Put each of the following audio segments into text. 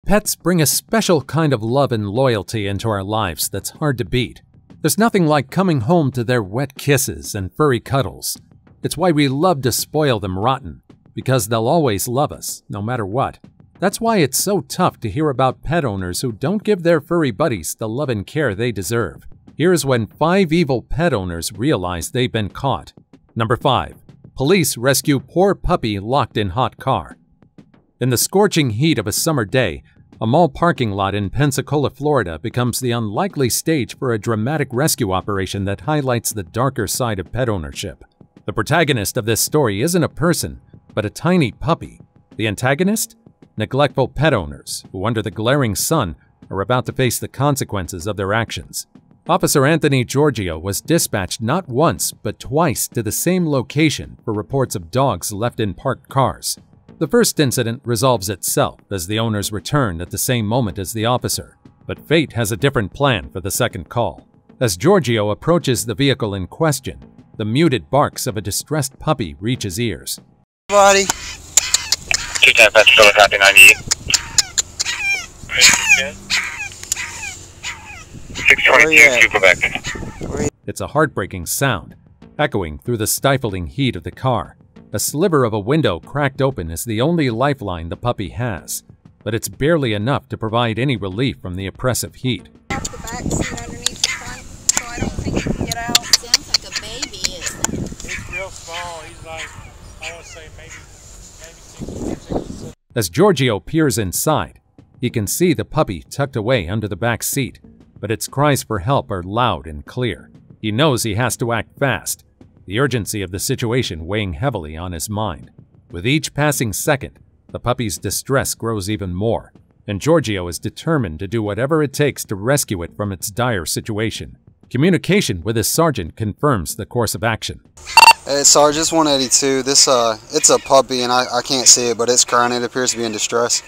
Pets bring a special kind of love and loyalty into our lives that's hard to beat. There's nothing like coming home to their wet kisses and furry cuddles. It's why we love to spoil them rotten, because they'll always love us, no matter what. That's why it's so tough to hear about pet owners who don't give their furry buddies the love and care they deserve. Here's when 5 evil pet owners realize they've been caught. Number 5. Police rescue poor puppy locked in hot car. In the scorching heat of a summer day, a mall parking lot in Pensacola, Florida becomes the unlikely stage for a dramatic rescue operation that highlights the darker side of pet ownership. The protagonist of this story isn't a person, but a tiny puppy. The antagonist? Neglectful pet owners, who under the glaring sun are about to face the consequences of their actions. Officer Anthony Giorgio was dispatched not once, but twice to the same location for reports of dogs left in parked cars. The first incident resolves itself as the owners return at the same moment as the officer, but fate has a different plan for the second call. As Giorgio approaches the vehicle in question, the muted barks of a distressed puppy reach his ears. Buddy. 210 Pensacola, copy 98. 622 Quebec. It's a heartbreaking sound, echoing through the stifling heat of the car. A sliver of a window cracked open is the only lifeline the puppy has, but it's barely enough to provide any relief from the oppressive heat. Off the back seat underneath the front, so I don't think he can get out. Sounds like a baby, isn't it? He's real small. He's like, I want to say maybe 6 inches. As Giorgio peers inside, he can see the puppy tucked away under the back seat, but its cries for help are loud and clear. He knows he has to act fast, the urgency of the situation weighing heavily on his mind. With each passing second, the puppy's distress grows even more, and Giorgio is determined to do whatever it takes to rescue it from its dire situation. Communication with his sergeant confirms the course of action. Hey, Sarge, it's 182. It's a puppy, and I can't see it, but it's crying. It appears to be in distress.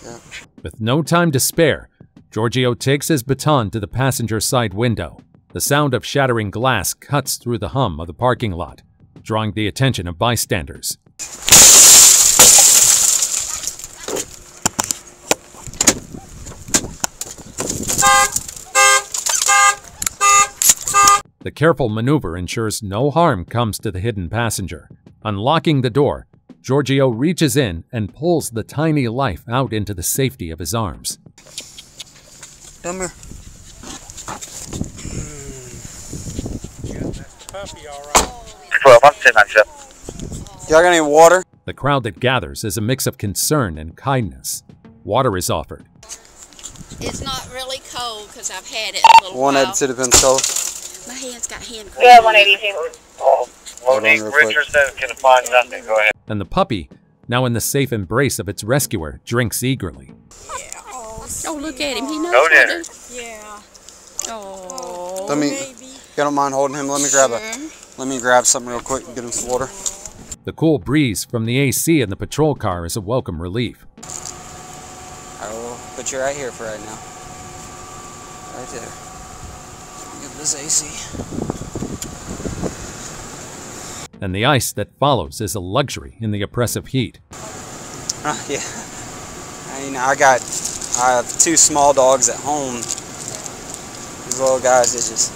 Yeah. With no time to spare, Giorgio takes his baton to the passenger side window. The sound of shattering glass cuts through the hum of the parking lot, drawing the attention of bystanders. The careful maneuver ensures no harm comes to the hidden passenger. Unlocking the door, Giorgio reaches in and pulls the tiny life out into the safety of his arms. Come here. Puppy, all right. 12, Y'all got any water? The crowd that gathers is a mix of concern and kindness. Water is offered. It's not really cold because I've had it a little while. 182 to Pensacola. My hand's got hand cream. Yeah, 182. Monique Richardson can find nothing. Go ahead. And the puppy, now in the safe embrace of its rescuer, drinks eagerly. Yeah. Oh, look at him. He knows No what dinner. to do. Yeah. Oh, Let me. baby. You don't mind holding him? Let me grab something real quick and get him some water. The cool breeze from the AC in the patrol car is a welcome relief. I will put you right here for right now. Right there. Get this AC. And the ice that follows is a luxury in the oppressive heat. Yeah. I have 2 small dogs at home. These little guys, it's just...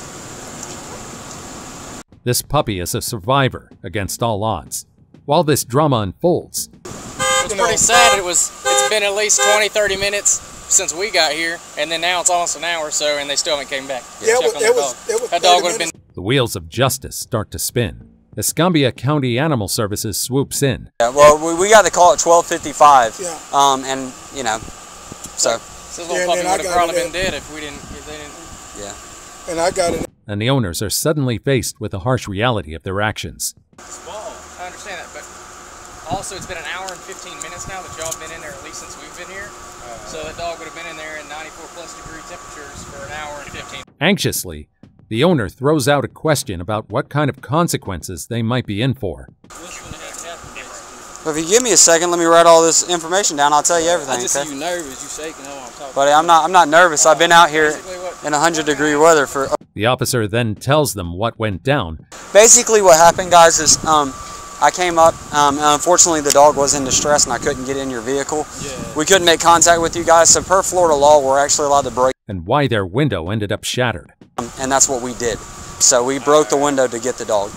This puppy is a survivor against all odds. While this drama unfolds, It's pretty sad. It's been at least 20-30 minutes since we got here, and then now it's almost an hour or so, and they still haven't came back. Yeah, it was That dog would have been. the wheels of justice start to spin. Escambia County Animal Services swoops in. Yeah, well, we got the call at 12:55. Yeah. And you know, so. This little puppy would have probably been dead if they didn't. Yeah. And I got it. And the owners are suddenly faced with the harsh reality of their actions. Small. I understand that, but also it's been an hour and 15 minutes now that y'all have been in there, at least since we've been here. So that dog would have been in there in 94+ degree temperatures for an hour and 15. Anxiously, the owner throws out a question about what kind of consequences they might be in for. Well, if you give me a second, let me write all this information down. I'll tell you everything. I just okay? see you nervous, you shaking, know what I'm talking Buddy, I'm not nervous. I've been out here in 100-degree weather for. The officer then tells them what went down. Basically, what happened, guys, is I came up. Unfortunately, the dog was in distress and I couldn't get in your vehicle. Yeah. We couldn't make contact with you guys, so per Florida law, we're actually allowed to break. And why their window ended up shattered. And that's what we did. So we broke the window to get the dog.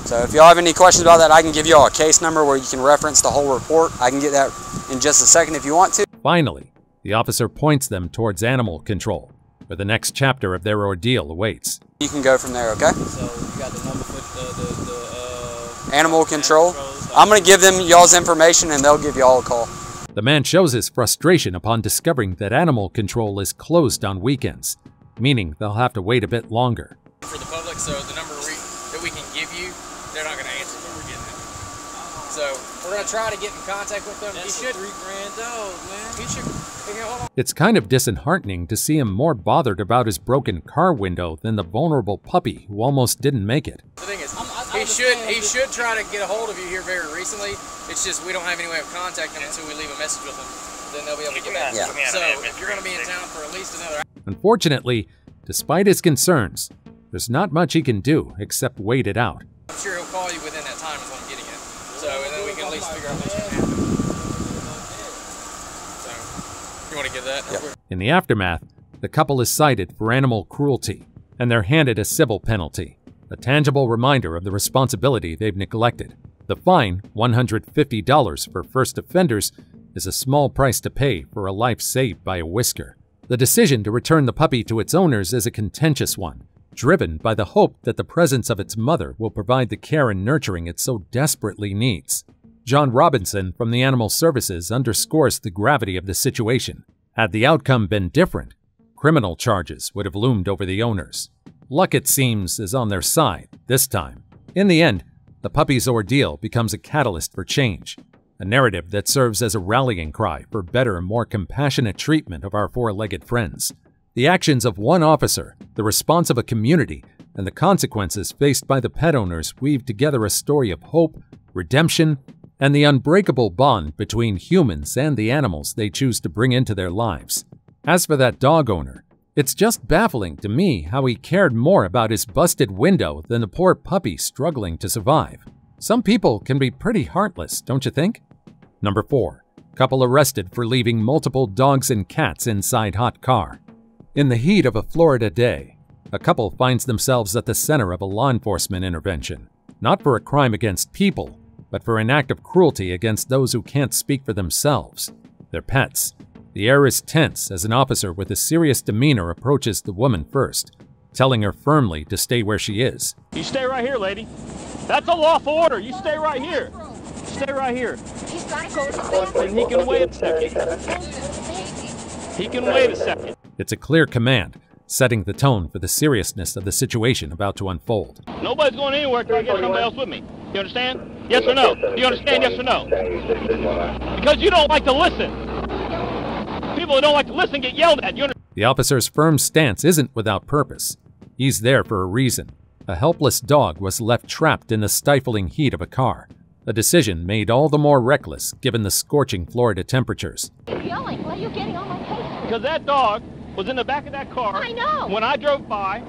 So if y'all have any questions about that, I can give y'all a case number where you can reference the whole report. I can get that in just a second if you want to. Finally, the officer points them towards animal control, where the next chapter of their ordeal awaits. You can go from there, okay? So you got the number for Animal control. I'm going to give them y'all's information and they'll give y'all a call. The man shows his frustration upon discovering that animal control is closed on weekends, meaning they'll have to wait a bit longer. for the public, so the number that we can give you, they're not going to answer, but we're getting it. So we're going to try to get in contact with them. That's he should. a $3 grand dog, man. He should. Here, hold on. It's kind of disheartening to see him more bothered about his broken car window than the vulnerable puppy who almost didn't make it. The thing is, he should try to get a hold of you here very recently. It's just we don't have any way of contacting him until we leave a message with him. Then they'll be able to get back. Yeah. So if you're going to be in town for at least another hour. Unfortunately, despite his concerns, there's not much he can do except wait it out. I'm sure he'll call you within that time is what I'm getting at. So, and then we can at least figure out what's going to happen. So, you want to give that? Yep. In the aftermath, the couple is cited for animal cruelty, and they're handed a civil penalty, a tangible reminder of the responsibility they've neglected. The fine, $150 for first offenders, is a small price to pay for a life saved by a whisker. The decision to return the puppy to its owners is a contentious one, driven by the hope that the presence of its mother will provide the care and nurturing it so desperately needs. John Robinson from the Animal Services underscores the gravity of the situation. Had the outcome been different, criminal charges would have loomed over the owners. Luck, it seems, is on their side this time. In the end, the puppy's ordeal becomes a catalyst for change, a narrative that serves as a rallying cry for better and more compassionate treatment of our four-legged friends. The actions of one officer, the response of a community, and the consequences faced by the pet owners weave together a story of hope, redemption, and the unbreakable bond between humans and the animals they choose to bring into their lives. As for that dog owner, it's just baffling to me how he cared more about his busted window than the poor puppy struggling to survive. Some people can be pretty heartless, don't you think? Number 4. Couple arrested for leaving multiple dogs and cats inside hot car. In the heat of a Florida day, a couple finds themselves at the center of a law enforcement intervention, not for a crime against people, but for an act of cruelty against those who can't speak for themselves, their pets. The air is tense as an officer with a serious demeanor approaches the woman first, telling her firmly to stay where she is. You stay right here, lady. That's a lawful order. You stay right here. Stay right here. He's got to go to the And he can wait a second. He can wait a second. It's a clear command, setting the tone for the seriousness of the situation about to unfold. Nobody's going anywhere till I get somebody else with me. You understand? Yes or no? Do you understand? Yes or no? Because you don't like to listen. People who don't like to listen get yelled at. The officer's firm stance isn't without purpose. He's there for a reason. A helpless dog was left trapped in the stifling heat of a car, a decision made all the more reckless given the scorching Florida temperatures. You're yelling. What are you getting on my case? Because that dog was in the back of that car. I know. When I drove by,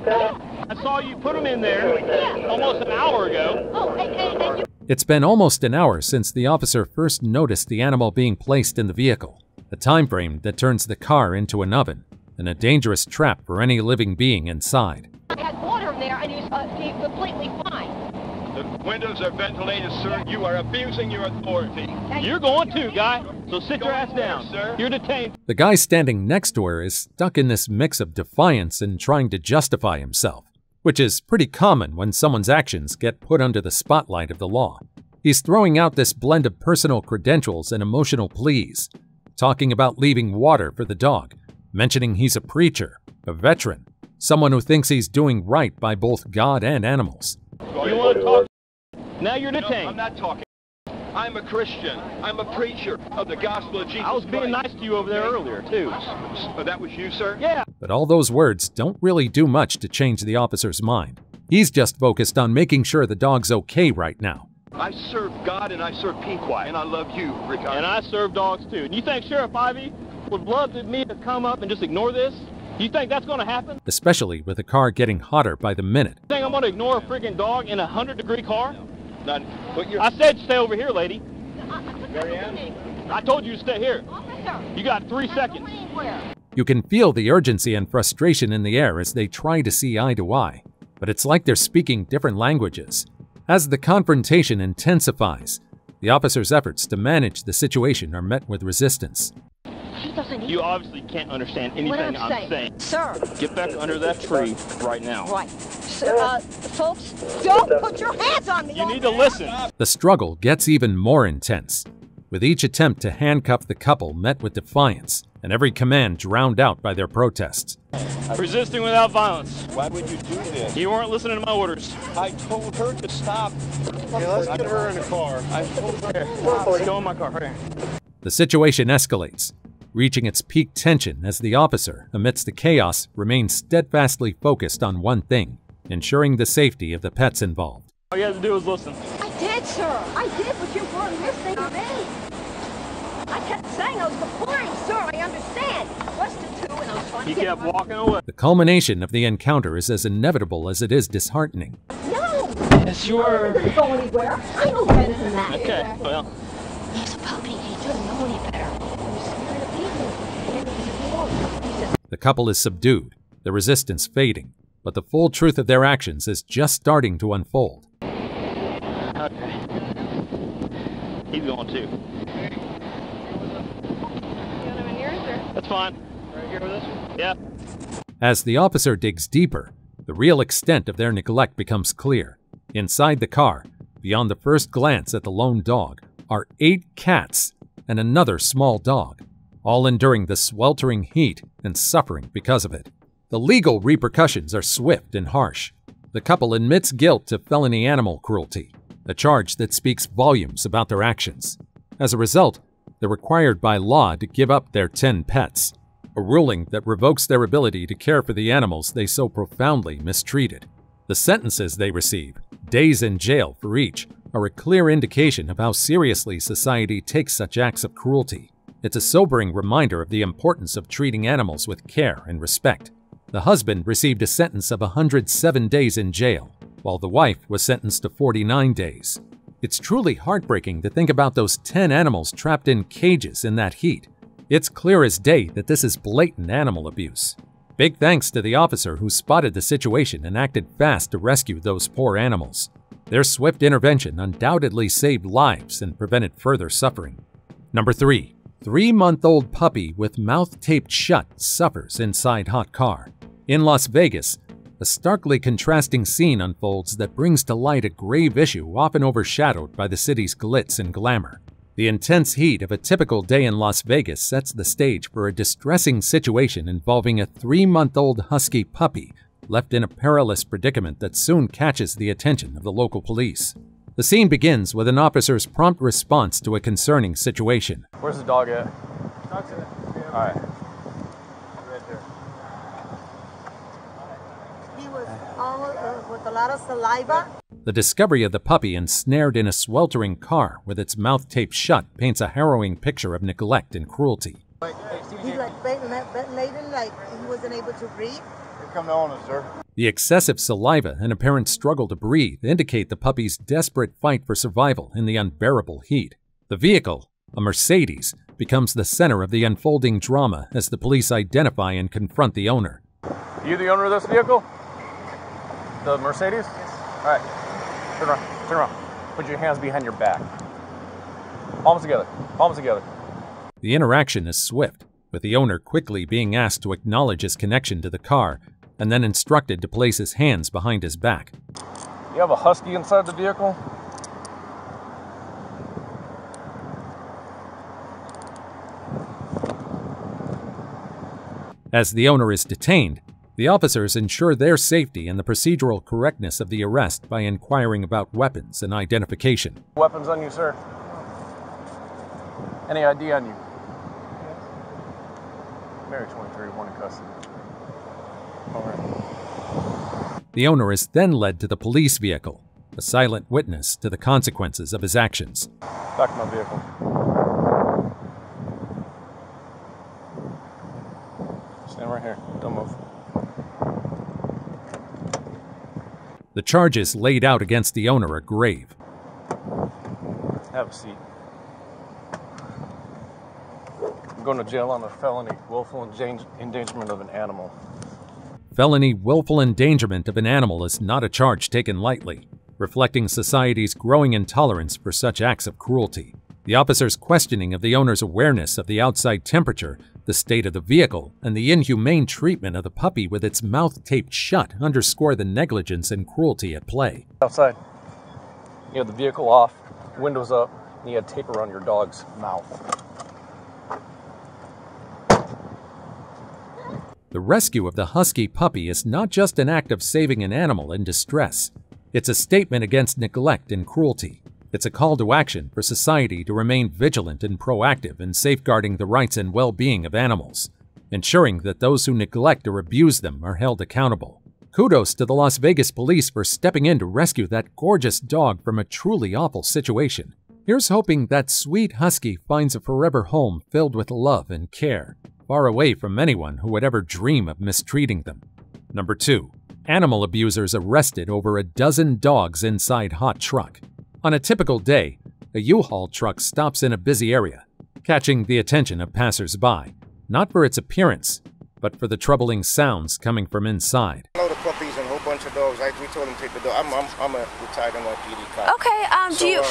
I saw you put him in there Yeah. almost an hour ago. Oh, and you... It's been almost an hour since the officer first noticed the animal being placed in the vehicle, a time frame that turns the car into an oven and a dangerous trap for any living being inside. I had water there, and he's completely fine. The windows are ventilated, sir. You are abusing your authority. You're going too, guy. So sit your ass down. Sir. You're detained. The guy standing next to her is stuck in this mix of defiance and trying to justify himself, which is pretty common when someone's actions get put under the spotlight of the law. He's throwing out this blend of personal credentials and emotional pleas, talking about leaving water for the dog, mentioning he's a preacher, a veteran, someone who thinks he's doing right by both God and animals. You want to talk? Now you're detained. No, I'm not talking. I'm a Christian. I'm a preacher of the gospel of Jesus I was being Christ. nice to you over there earlier, too. That was you, sir? Yeah. But all those words don't really do much to change the officer's mind. He's just focused on making sure the dog's okay right now. I serve God and I serve Pequot, and I love you, Ricardo. And I serve dogs, too. And you think Sheriff Ivy would love me to come up and just ignore this? You think that's going to happen? Especially with the car getting hotter by the minute. You think I'm going to ignore a freaking dog in a 100-degree car? Not, I said stay over here, lady. I told you to stay here. You got 3 seconds. You can feel the urgency and frustration in the air as they try to see eye to eye, but it's like they're speaking different languages. As the confrontation intensifies, the officer's efforts to manage the situation are met with resistance. You obviously can't understand anything I'm saying. Sir. Get back under that tree right now. Right. Folks, don't put your hands on me. You need to listen. The struggle gets even more intense, with each attempt to handcuff the couple met with defiance and every command drowned out by their protests. Resisting without violence. Why would you do this? You weren't listening to my orders. I told her to stop. Yeah, let's get her in the car. I told her. Let's go in my car. Right here. The situation escalates, reaching its peak tension as the officer, amidst the chaos, remains steadfastly focused on one thing: ensuring the safety of the pets involved. All you have to do is listen. I did, sir. I did, but you weren't listening to me. I kept saying I was complying, sir. I understand. What's the two and I was trying He to get kept my... walking away. The culmination of the encounter is as inevitable as it is disheartening. No! Yes, you were. He doesn't go anywhere. I know better than that. Okay, well. He's a puppy. He doesn't know any better. He's scared of people. He's a... The couple is subdued, the resistance fading, but the full truth of their actions is just starting to unfold. Okay. He's going too. That's fine. Right here with us? Yeah. As the officer digs deeper, the real extent of their neglect becomes clear. Inside the car, beyond the first glance at the lone dog, are 8 cats and another small dog, all enduring the sweltering heat and suffering because of it. The legal repercussions are swift and harsh. The couple admits guilt to felony animal cruelty, a charge that speaks volumes about their actions. As a result, they're required by law to give up their 10 pets, a ruling that revokes their ability to care for the animals they so profoundly mistreated. The sentences they receive, days in jail for each, are a clear indication of how seriously society takes such acts of cruelty. It's a sobering reminder of the importance of treating animals with care and respect. The husband received a sentence of 107 days in jail, while the wife was sentenced to 49 days. It's truly heartbreaking to think about those 10 animals trapped in cages in that heat. It's clear as day that this is blatant animal abuse. Big thanks to the officer who spotted the situation and acted fast to rescue those poor animals. Their swift intervention undoubtedly saved lives and prevented further suffering. Number 3. 3-month-old puppy with mouth taped shut suffers inside hot car. In Las Vegas, a starkly contrasting scene unfolds that brings to light a grave issue often overshadowed by the city's glitz and glamour. The intense heat of a typical day in Las Vegas sets the stage for a distressing situation involving a 3-month-old husky puppy left in a perilous predicament that soon catches the attention of the local police. The scene begins with an officer's prompt response to a concerning situation. Where's the dog at? Dog's in it. All right. Right there. He was all with a lot of saliva. The discovery of the puppy ensnared in a sweltering car with its mouth taped shut paints a harrowing picture of neglect and cruelty. He's like ventilating, like he wasn't able to breathe. Here come the owner, sir. The excessive saliva and apparent struggle to breathe indicate the puppy's desperate fight for survival in the unbearable heat. The vehicle, a Mercedes, becomes the center of the unfolding drama as the police identify and confront the owner. You the owner of this vehicle? The Mercedes? Yes. All right. Turn around. Turn around. Put your hands behind your back. Palms together. Palms together. The interaction is swift, with the owner quickly being asked to acknowledge his connection to the car and then instructed to place his hands behind his back. You have a husky inside the vehicle? As the owner is detained, the officers ensure their safety and the procedural correctness of the arrest by inquiring about weapons and identification. Weapons on you, sir? Any ID on you? Mary 23, one in custody. All right. The owner is then led to the police vehicle, a silent witness to the consequences of his actions. Back to my vehicle. Stand right here. Don't move. The charges laid out against the owner are grave. Have a seat. I'm going to jail on a felony, willful endangerment of an animal. Felony willful endangerment of an animal is not a charge taken lightly, reflecting society's growing intolerance for such acts of cruelty. The officer's questioning of the owner's awareness of the outside temperature, the state of the vehicle, and the inhumane treatment of the puppy with its mouth taped shut underscore the negligence and cruelty at play. Outside, you have the vehicle off, windows up, and you had tape around your dog's mouth. The rescue of the husky puppy is not just an act of saving an animal in distress. It's a statement against neglect and cruelty. It's a call to action for society to remain vigilant and proactive in safeguarding the rights and well-being of animals, ensuring that those who neglect or abuse them are held accountable. Kudos to the Las Vegas police for stepping in to rescue that gorgeous dog from a truly awful situation. Here's hoping that sweet husky finds a forever home filled with love and care, far away from anyone who would ever dream of mistreating them. Number 2. Animal abusers arrested over a dozen dogs inside hot truck. On a typical day, a U-Haul truck stops in a busy area, catching the attention of passers-by, not for its appearance, but for the troubling sounds coming from inside. A load of puppies and a whole bunch of dogs. We told them to take the dog. I'm a retired NYPD cop. Okay, do you...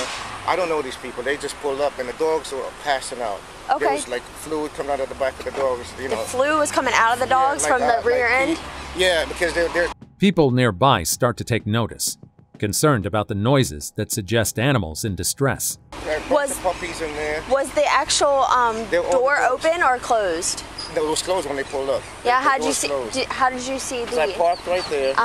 I don't know these people. They just pulled up and the dogs were passing out. Okay. There was like fluid coming out of the back of the dogs, you know. The fluid was coming out of the dogs from the rear end? Yeah, because they're... People nearby start to take notice, concerned about the noises that suggest animals in distress. Was puppies in there. Was the actual door open or closed? No, it was closed when they pulled up. Yeah, how did you see the... I parked right there.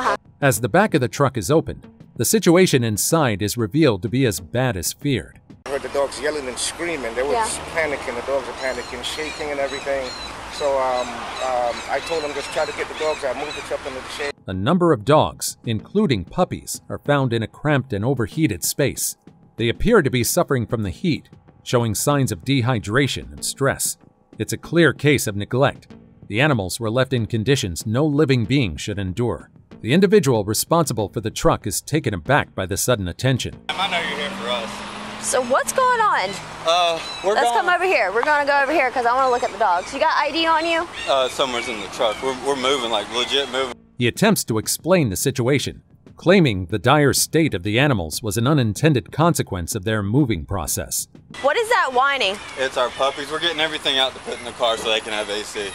As the back of the truck is opened, the situation inside is revealed to be as bad as feared. I heard the dogs yelling and screaming. They were panicking. The dogs were panicking, shaking and everything. So I told them just try to get the dogs out, move the truck into the shade. A number of dogs, including puppies, are found in a cramped and overheated space. They appear to be suffering from the heat, showing signs of dehydration and stress. It's a clear case of neglect. The animals were left in conditions no living being should endure. The individual responsible for the truck is taken aback by the sudden attention. I know you're here for us. So what's going on? Let's come over here. We're gonna go over here because I want to look at the dogs. You got ID on you? Somewhere's in the truck. We're moving, like legit moving. He attempts to explain the situation, claiming the dire state of the animals was an unintended consequence of their moving process. What is that whining? It's our puppies. We're getting everything out to put in the car so they can have AC.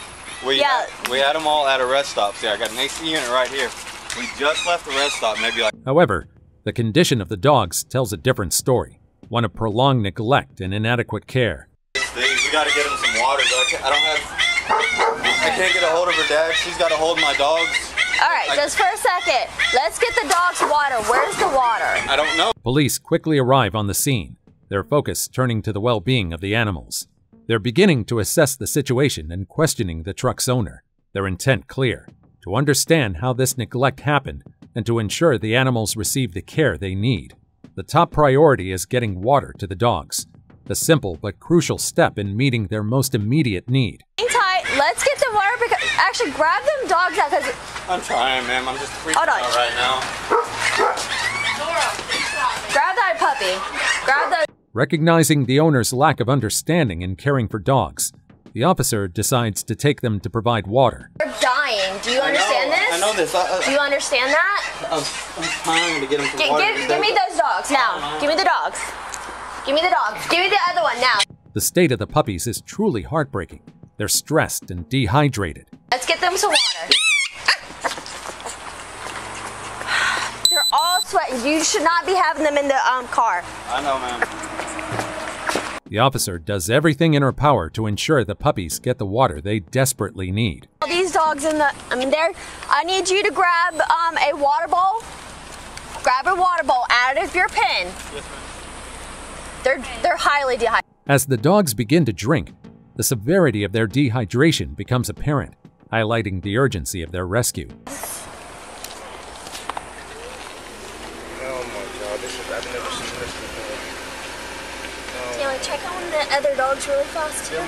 We had them all at a rest stop. See, I got an AC unit right here. We just left the rest stop, maybe like... However, the condition of the dogs tells a different story, one of prolonged neglect and inadequate care. We gotta get them some water, but I can't get a hold of her dad. She's got a hold of my dogs. All right, just for a second. Let's get the dogs water. Where's the water? I don't know. Police quickly arrive on the scene, their focus turning to the well-being of the animals. They're beginning to assess the situation and questioning the truck's owner, their intent clear, to understand how this neglect happened and to ensure the animals receive the care they need. The top priority is getting water to the dogs, the simple but crucial step in meeting their most immediate need. Hang tight. Let's get the water. Actually, grab them dogs out because... I'm trying, ma'am. I'm just freaking out right now. Grab that puppy. Grab the... Recognizing the owner's lack of understanding in caring for dogs, the officer decides to take them to provide water. They're dying. Do you understand this? I know this. Do you understand that? I'm trying to get them some water. Give me those dogs now. Give me the dogs. Give me the dogs. Give me the other one now. The state of the puppies is truly heartbreaking. They're stressed and dehydrated. Let's get them some water. They're all sweating. You should not be having them in the car. I know, ma'am. The officer does everything in her power to ensure the puppies get the water they desperately need. These dogs in the, I need you to grab a water bowl. Grab a water bowl out of your pen. Yes, ma'am. They're highly dehydrated. As the dogs begin to drink, the severity of their dehydration becomes apparent, highlighting the urgency of their rescue. Check on the other dogs really fast too.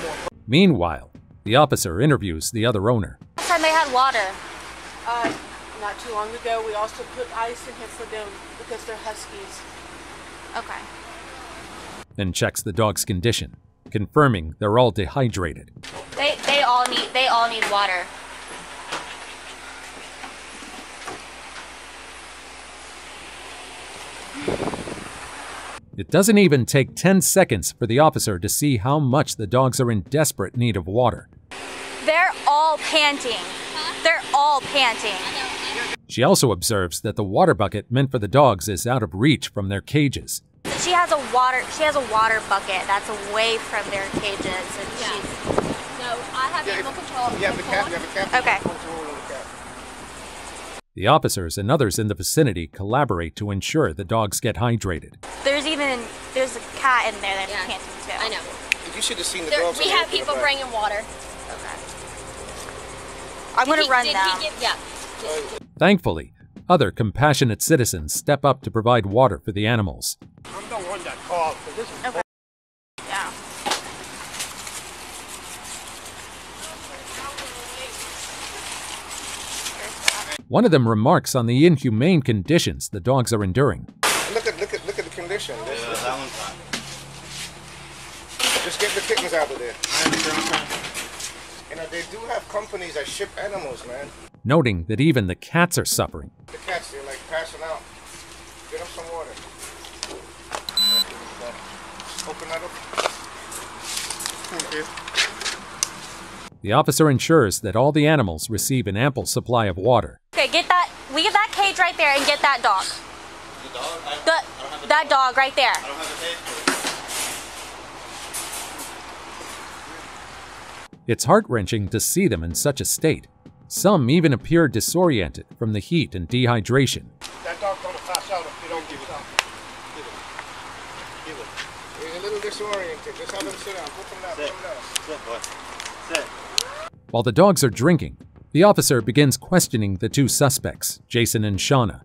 Meanwhile, the officer interviews the other owner. Last time they had water. Not too long ago, we also put ice in here for them because they're huskies. Okay. and checks the dog's condition, confirming they're all dehydrated. They all need water. It doesn't even take 10 seconds for the officer to see how much the dogs are in desperate need of water. They're all panting. They're all panting. She also observes that the water bucket meant for the dogs is out of reach from their cages. She has a water bucket that's away from their cages, and she's. No, I have animal control. You have the cap. You have a cap. Okay. The officers and others in the vicinity collaborate to ensure the dogs get hydrated. There's a cat in there that's panting too. I know. You should have seen the dogs. We have people bringing water. Okay. I'm gonna run now. Thankfully, other compassionate citizens step up to provide water for the animals. I'm the one that called, so this is... Okay. Yeah. One of them remarks on the inhumane conditions the dogs are enduring. Look at the condition. That one's fine. Just get the kittens out of there. You know, they do have companies that ship animals, man. Noting that even the cats are suffering. The cats, they're like passing out. Get them some water. Open that up. Thank you. The officer ensures that all the animals receive an ample supply of water. Okay, we get that cage right there and get that dog. The dog? That dog right there. I don't have a cage for it. It's heart-wrenching to see them in such a state. Some even appear disoriented from the heat and dehydration. That dog's gonna pass out if you don't give it up. Give it. He's a little disoriented. Just have him sit down. Put him down. Put him down. Sit, boy. Sit. While the dogs are drinking, the officer begins questioning the two suspects, Jason and Shauna.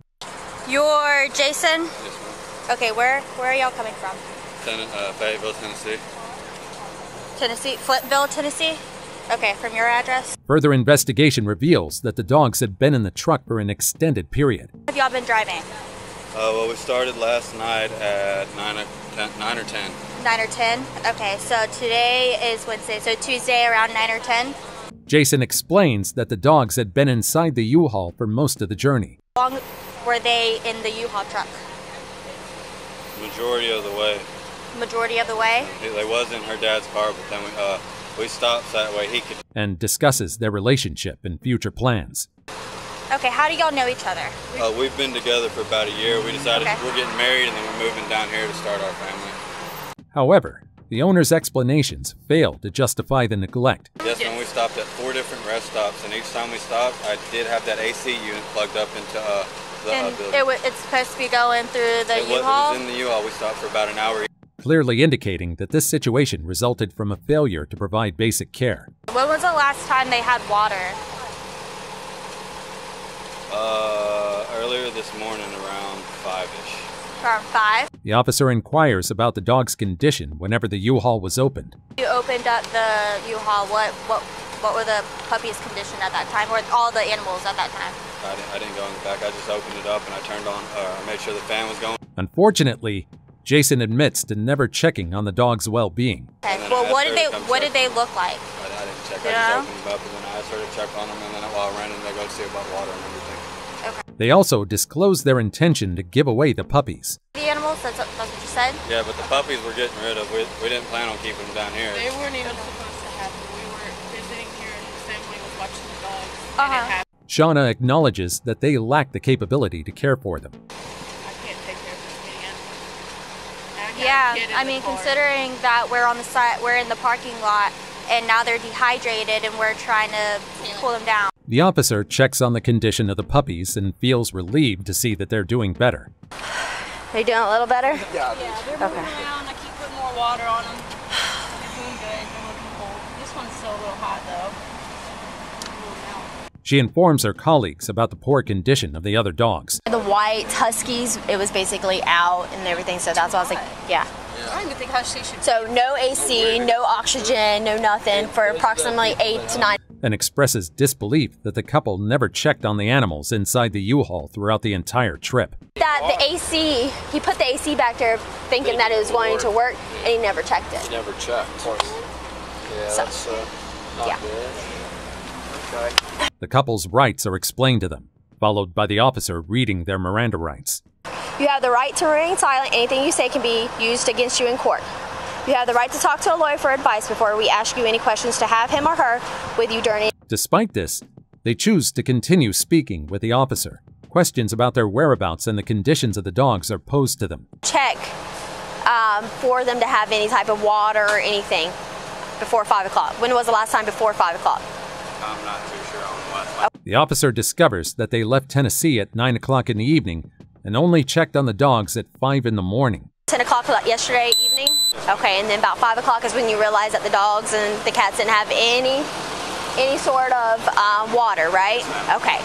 You're Jason? Yes, ma'am. Okay, where are y'all coming from? Fayetteville, Tennessee. Tennessee? Flitville, Tennessee? Okay, from your address? Further investigation reveals that the dogs had been in the truck for an extended period. Have y'all been driving? Well, we started last night at 9 or 10. 9 or 10? Okay, so today is Wednesday, so Tuesday around 9 or 10? Jason explains that the dogs had been inside the U-Haul for most of the journey. How long were they in the U-Haul truck? Majority of the way. Majority of the way? They was in her dad's car, but then we stopped so that way he could. And discusses their relationship and future plans. Okay, how do y'all know each other? We've been together for about a year. We decided we're getting married and then we're moving down here to start our family. However, the owner's explanations fail to justify the neglect. Yes, when we stopped at 4 different rest stops, and each time we stopped, I did have that AC unit plugged up into the building. It's supposed to be going through the U-Haul? It was in the U-Haul. We stopped for about an hour. Clearly indicating that this situation resulted from a failure to provide basic care. When was the last time they had water? Earlier this morning around 5-ish. Around 5? The officer inquires about the dog's condition whenever the U-Haul was opened. You opened up the U-Haul. What were the puppies' condition at that time, or all the animals at that time? I didn't go in the back. I just opened it up and I turned on, I made sure the fan was going. Unfortunately, Jason admits to never checking on the dog's well-being. Okay. Well, what did they look like? I didn't check. I just opened them up and then I asked her to check on them, and then while I ran in, I go see about water and everything. Okay. They also disclose their intention to give away the puppies. The animals, that's what you said? Yeah, but the puppies we're getting rid of. We didn't plan on keeping them down here. They weren't even supposed to happen. We were visiting here and the family was watching the dogs. And it happened. Shauna acknowledges that they lack the capability to care for them. I can't take care of this many animals. Yeah, I mean, considering that we're on the side, we're in the parking lot, and now they're dehydrated and we're trying to cool them down. The officer checks on the condition of the puppies and feels relieved to see that they're doing better. They doing a little better? Yeah, they're moving around. I keep putting more water on them. They're doing good. They're looking cold. This one's still a little hot, though. She informs her colleagues about the poor condition of the other dogs. The white huskies, it was basically out and everything, so that's why I was like, yeah. I don't even think husky should. So no AC, no oxygen, no nothing for approximately 8 to 9. and expresses disbelief that the couple never checked on the animals inside the U-Haul throughout the entire trip. That the AC, he put the AC back there thinking that it was going to work, and he never checked it. He never checked. Yeah, So, that's not good. Okay. The couple's rights are explained to them, followed by the officer reading their Miranda rights. You have the right to remain silent. Anything you say can be used against you in court. You have the right to talk to a lawyer for advice before we ask you any questions to have him or her with you during. Despite this, they choose to continue speaking with the officer. Questions about their whereabouts and the conditions of the dogs are posed to them. Check for them to have any type of water or anything before 5 o'clock. When was the last time before 5 o'clock? I'm not too sure on what. The officer discovers that they left Tennessee at 9 o'clock in the evening and only checked on the dogs at 5 in the morning. 10 o'clock yesterday evening? Okay, and then about 5 o'clock is when you realize that the dogs and the cats didn't have any sort of water, right? Okay.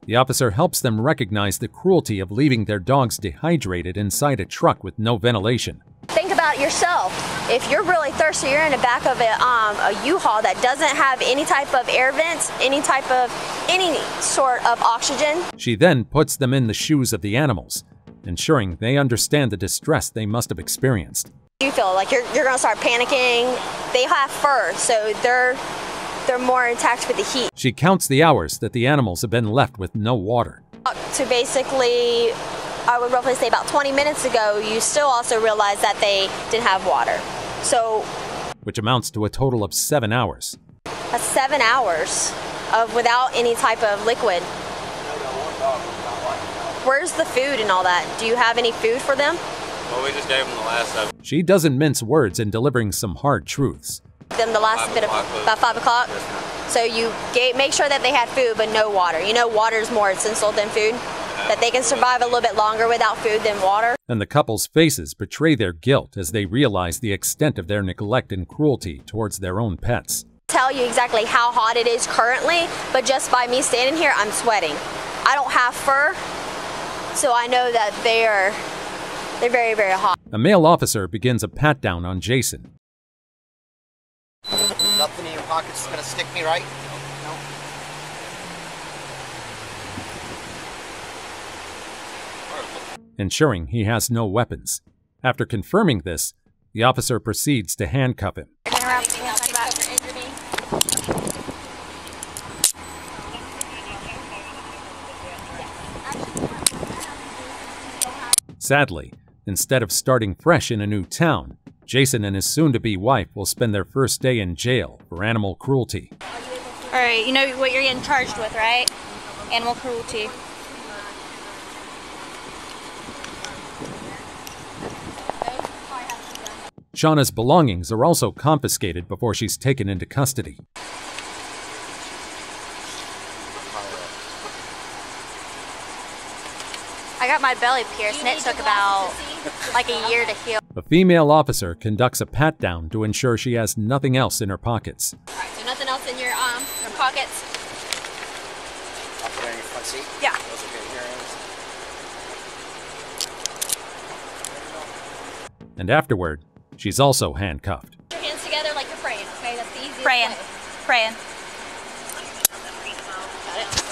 The officer helps them recognize the cruelty of leaving their dogs dehydrated inside a truck with no ventilation. Think about yourself. If you're really thirsty, you're in the back of a U-Haul that doesn't have any type of air vents, any sort of oxygen. She then puts them in the shoes of the animals, ensuring they understand the distress they must have experienced. You feel like you're going to start panicking. They have fur, so they're more intact with the heat. She counts the hours that the animals have been left with no water. To basically, I would roughly say about 20 minutes ago, you still also realize that they didn't have water. So, which amounts to a total of 7 hours. That's 7 hours of without any type of liquid. Where's the food and all that? Do you have any food for them? Well, we just gave them the last of it. She doesn't mince words in delivering some hard truths. Them the last bit of about 5 o'clock. So you make sure that they had food but no water. You know, water is more essential than food. That they can survive a little bit longer without food than water. And the couple's faces betray their guilt as they realize the extent of their neglect and cruelty towards their own pets. Tell you exactly how hot it is currently, but just by me standing here, I'm sweating. I don't have fur, so I know that they're very, very hot. A male officer begins a pat-down on Jason. Nothing in your pockets is going to stick me, right? No. Ensuring he has no weapons. After confirming this, the officer proceeds to handcuff him. Sadly, instead of starting fresh in a new town, Jason and his soon-to-be wife will spend their first day in jail for animal cruelty. All right, you know what you're getting charged with, right? Animal cruelty. Shauna's belongings are also confiscated before she's taken into custody. I got my belly pierced and it took about like a year to heal. A female officer conducts a pat-down to ensure she has nothing else in her pockets. Alright, so nothing else in your pockets? I'll put it in your front seat? Yeah. Those are good hearings. And afterward, she's also handcuffed. Put your hands together like you're praying, okay? That's the easiest way. Praying. Got it.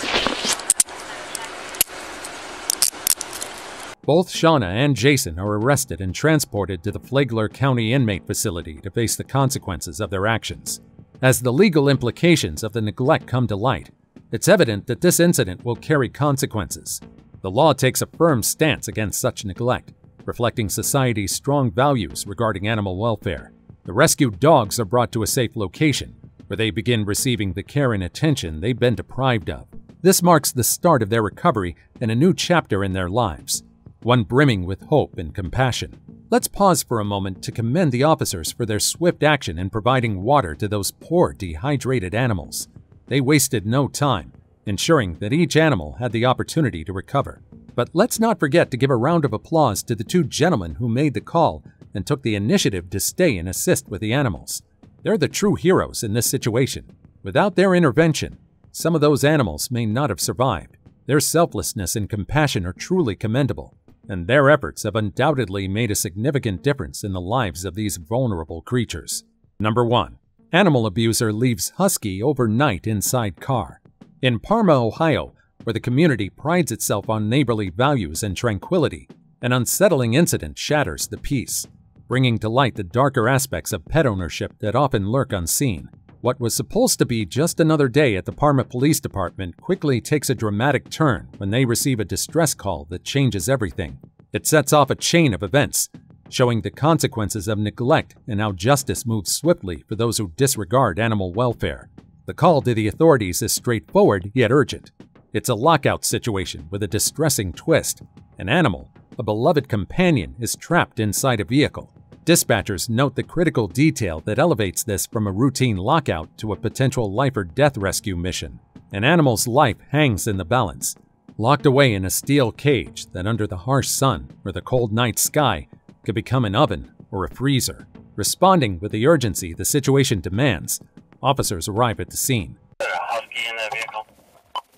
Both Shauna and Jason are arrested and transported to the Flagler County Inmate Facility to face the consequences of their actions. As the legal implications of the neglect come to light, it's evident that this incident will carry consequences. The law takes a firm stance against such neglect, reflecting society's strong values regarding animal welfare. The rescued dogs are brought to a safe location, where they begin receiving the care and attention they've been deprived of. This marks the start of their recovery and a new chapter in their lives, one brimming with hope and compassion. Let's pause for a moment to commend the officers for their swift action in providing water to those poor dehydrated animals. They wasted no time, ensuring that each animal had the opportunity to recover. But let's not forget to give a round of applause to the two gentlemen who made the call and took the initiative to stay and assist with the animals. They're the true heroes in this situation. Without their intervention, some of those animals may not have survived. Their selflessness and compassion are truly commendable, and their efforts have undoubtedly made a significant difference in the lives of these vulnerable creatures. Number 1. Animal abuser leaves husky overnight inside car. In Parma, Ohio, where the community prides itself on neighborly values and tranquility, an unsettling incident shatters the peace, bringing to light the darker aspects of pet ownership that often lurk unseen. What was supposed to be just another day at the Parma Police Department quickly takes a dramatic turn when they receive a distress call that changes everything. It sets off a chain of events, showing the consequences of neglect and how justice moves swiftly for those who disregard animal welfare. The call to the authorities is straightforward yet urgent. It's a lockout situation with a distressing twist. An animal, a beloved companion, is trapped inside a vehicle. Dispatchers note the critical detail that elevates this from a routine lockout to a potential life or death rescue mission. An animal's life hangs in the balance, locked away in a steel cage that under the harsh sun or the cold night sky could become an oven or a freezer. Responding with the urgency the situation demands, officers arrive at the scene. Is there a husky in that vehicle?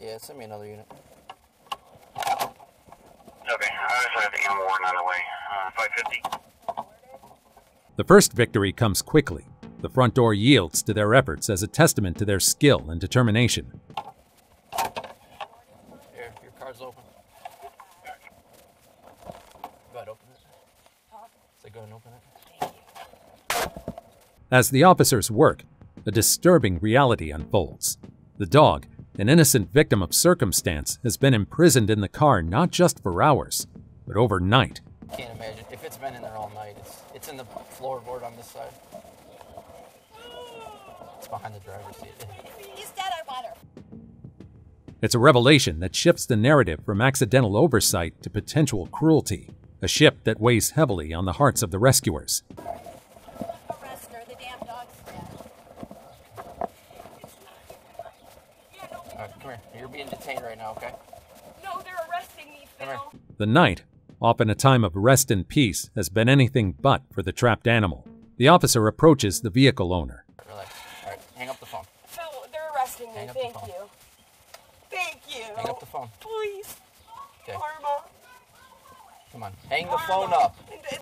Yeah, send me another unit. Okay, I have the animal warrant on the way. 550. The first victory comes quickly. The front door yields to their efforts as a testament to their skill and determination. Here, your car's open. Go ahead, open it. So go ahead and open it. As the officers work, a disturbing reality unfolds. The dog, an innocent victim of circumstance, has been imprisoned in the car not just for hours, but overnight. Can't imagine. If it's been in there all night, it's in the floorboard on this side. It's behind the driver's seat. He's dead, I want her. It's a revelation that shifts the narrative from accidental oversight to potential cruelty, a ship that weighs heavily on the hearts of the rescuers. Arrest her, the damn dog's dead. All right, come here. You're being detained right now, okay? No, they're arresting me, Phil. The night, often a time of rest and peace, has been anything but for the trapped animal. The officer approaches the vehicle owner. Relax. All right, hang up the phone. Phil, they're arresting me. Hang up the Thank phone. you. Thank you. Hang up the phone. Please. Okay. Karma. Come on, hang the phone up.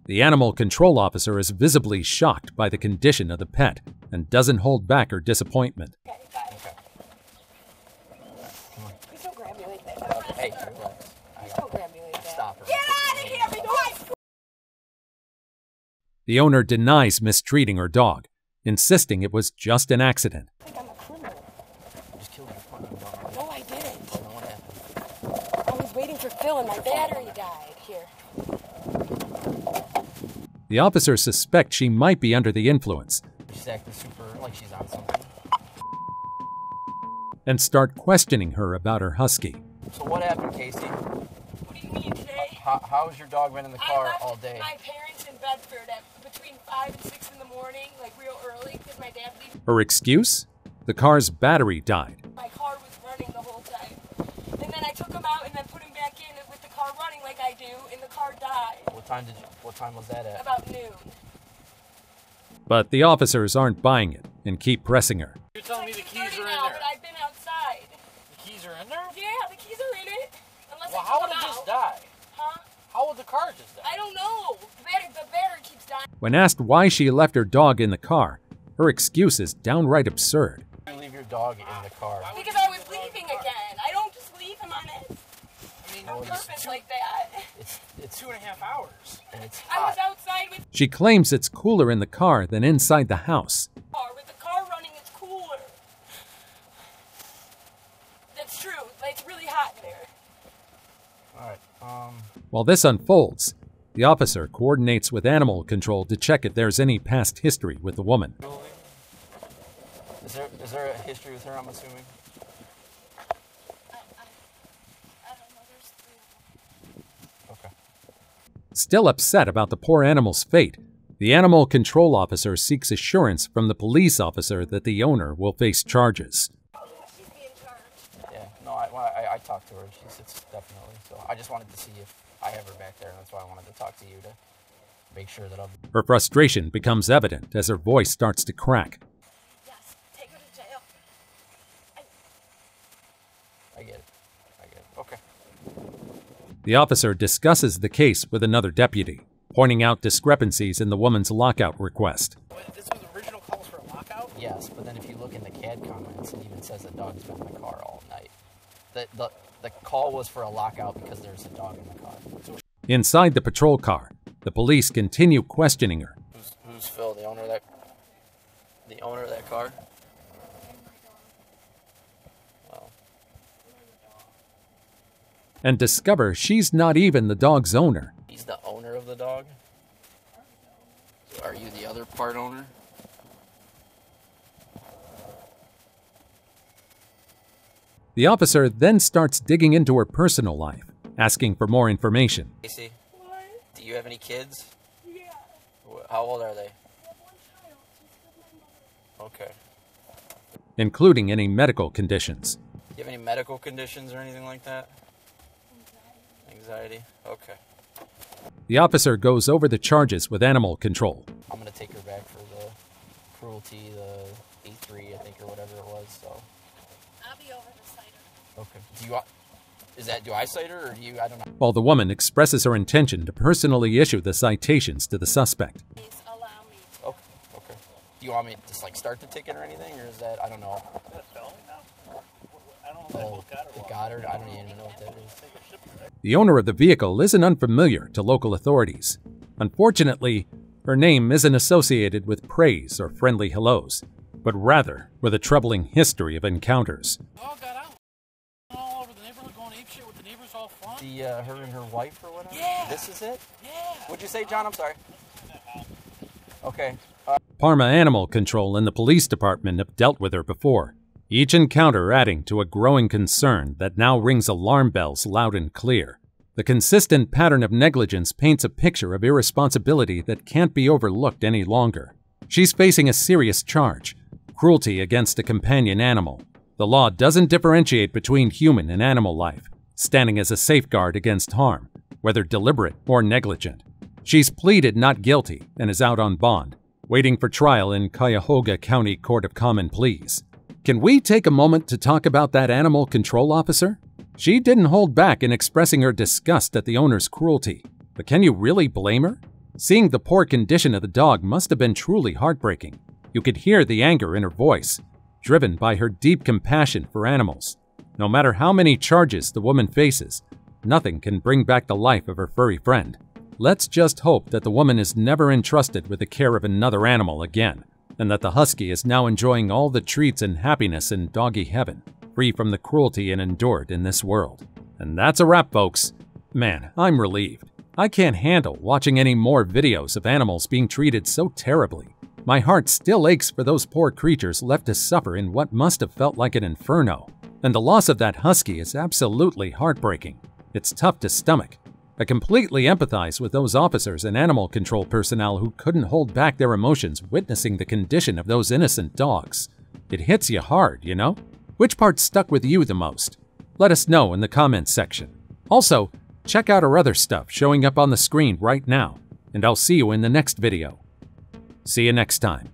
The animal control officer is visibly shocked by the condition of the pet and doesn't hold back her disappointment. Okay, bye. Okay. Come on. Please don't grab me like that. Hey, relax. Please don't grab me like that. Stop her. Get out of here, boys! The owner denies mistreating her dog, insisting it was just an accident. I think I'm a criminal. Just killed your fucking dog. No, I didn't. I don't know what happened. I was waiting for Phil and my battery died. Here. The officers suspect she might be under the influence She's acting super like she's on something. and start questioning her about her husky. So what happened, Casey? What do you mean today? How has your dog been in the car all day? My parents in Bedford at between 5 and 6 in the morning, like real early, because my dad leaves. Her excuse? The car's battery died. My car was running the whole time. And then I took him out and then put him back in with the car running like I do, and the car died. What time was that at? About noon. But the officers aren't buying it and keep pressing her. You're telling me the keys are in now, there? but I've been outside. The keys are in there? Yeah, the keys are in it. Unless Well, I how took would it them just out. die? Huh? How would the car just die? I don't know. The battery keeps dying. When asked why she left her dog in the car, her excuse is downright absurd. You leave your dog in the car. Because I was leaving again. I don't just leave him on it. I mean, On purpose like that. It's 2.5 hours. And it's I was hot. outside with She claims it's cooler in the car than inside the house. the car. With the car running, it's cooler. That's true. It's really hot in there. All right. While this unfolds, the officer coordinates with animal control to check if there's any past history with the woman. Is there a history with her, I'm assuming? Okay. Still upset about the poor animal's fate, the animal control officer seeks assurance from the police officer that the owner will face charges. Yeah, no, I talked to her. She said definitely. So I just wanted to see if I have her back there, and that's why I wanted to talk to you to make sure that I'll. Her frustration becomes evident as her voice starts to crack. Yes, take her to jail. I get it. Okay. The officer discusses the case with another deputy, pointing out discrepancies in the woman's lockout request. This was original calls for a lockout? yes, but then if you look in the CAD comments, it even says the dog's been in the car all night. The call was for a lockout because there's a dog in the car. Inside the patrol car, the police continue questioning her. Who's Phil, the owner of that car? Well. And discover she's not even the dog's owner. He's the owner of the dog? So are you the other part owner? The officer then starts digging into her personal life, asking for more information. Casey, do you have any kids? Yeah. How old are they? Okay. Including any medical conditions. Do you have any medical conditions or anything like that? Anxiety? Okay. The officer goes over the charges with animal control. I'm going to take her back for the cruelty, the A3, I think, or whatever it was, so. I'll be over to cite her. Okay. Do I cite her, or do you? I don't know. While the woman expresses her intention to personally issue the citations to the suspect. Please allow me. Oh, okay. Do you want me to just like start the ticket or anything, or is that, I don't know. Oh, the Goddard? I don't even know what that is. The owner of the vehicle isn't unfamiliar to local authorities. Unfortunately, her name isn't associated with praise or friendly hellos, but rather with a troubling history of encounters. Oh, got out all over the neighborhood going apeshit with the neighbors all fun. Her and her wife or whatever? Yeah. This is it? Yeah. What'd you say, John? I'm sorry. Okay. Parma Animal Control and the police department have dealt with her before, each encounter adding to a growing concern that now rings alarm bells loud and clear. The consistent pattern of negligence paints a picture of irresponsibility that can't be overlooked any longer. She's facing a serious charge, cruelty against a companion animal. The law doesn't differentiate between human and animal life, standing as a safeguard against harm, whether deliberate or negligent. She's pleaded not guilty and is out on bond, waiting for trial in Cuyahoga County Court of Common Pleas. Can we take a moment to talk about that animal control officer? She didn't hold back in expressing her disgust at the owner's cruelty. But can you really blame her? Seeing the poor condition of the dog must have been truly heartbreaking. You could hear the anger in her voice, driven by her deep compassion for animals. No matter how many charges the woman faces, nothing can bring back the life of her furry friend. Let's just hope that the woman is never entrusted with the care of another animal again, and that the husky is now enjoying all the treats and happiness in doggy heaven, free from the cruelty it endured in this world. And that's a wrap, folks. Man, I'm relieved. I can't handle watching any more videos of animals being treated so terribly. My heart still aches for those poor creatures left to suffer in what must have felt like an inferno. And the loss of that husky is absolutely heartbreaking. It's tough to stomach. I completely empathize with those officers and animal control personnel who couldn't hold back their emotions witnessing the condition of those innocent dogs. It hits you hard, you know? Which part stuck with you the most? Let us know in the comments section. Also, check out our other stuff showing up on the screen right now, and I'll see you in the next video. See you next time.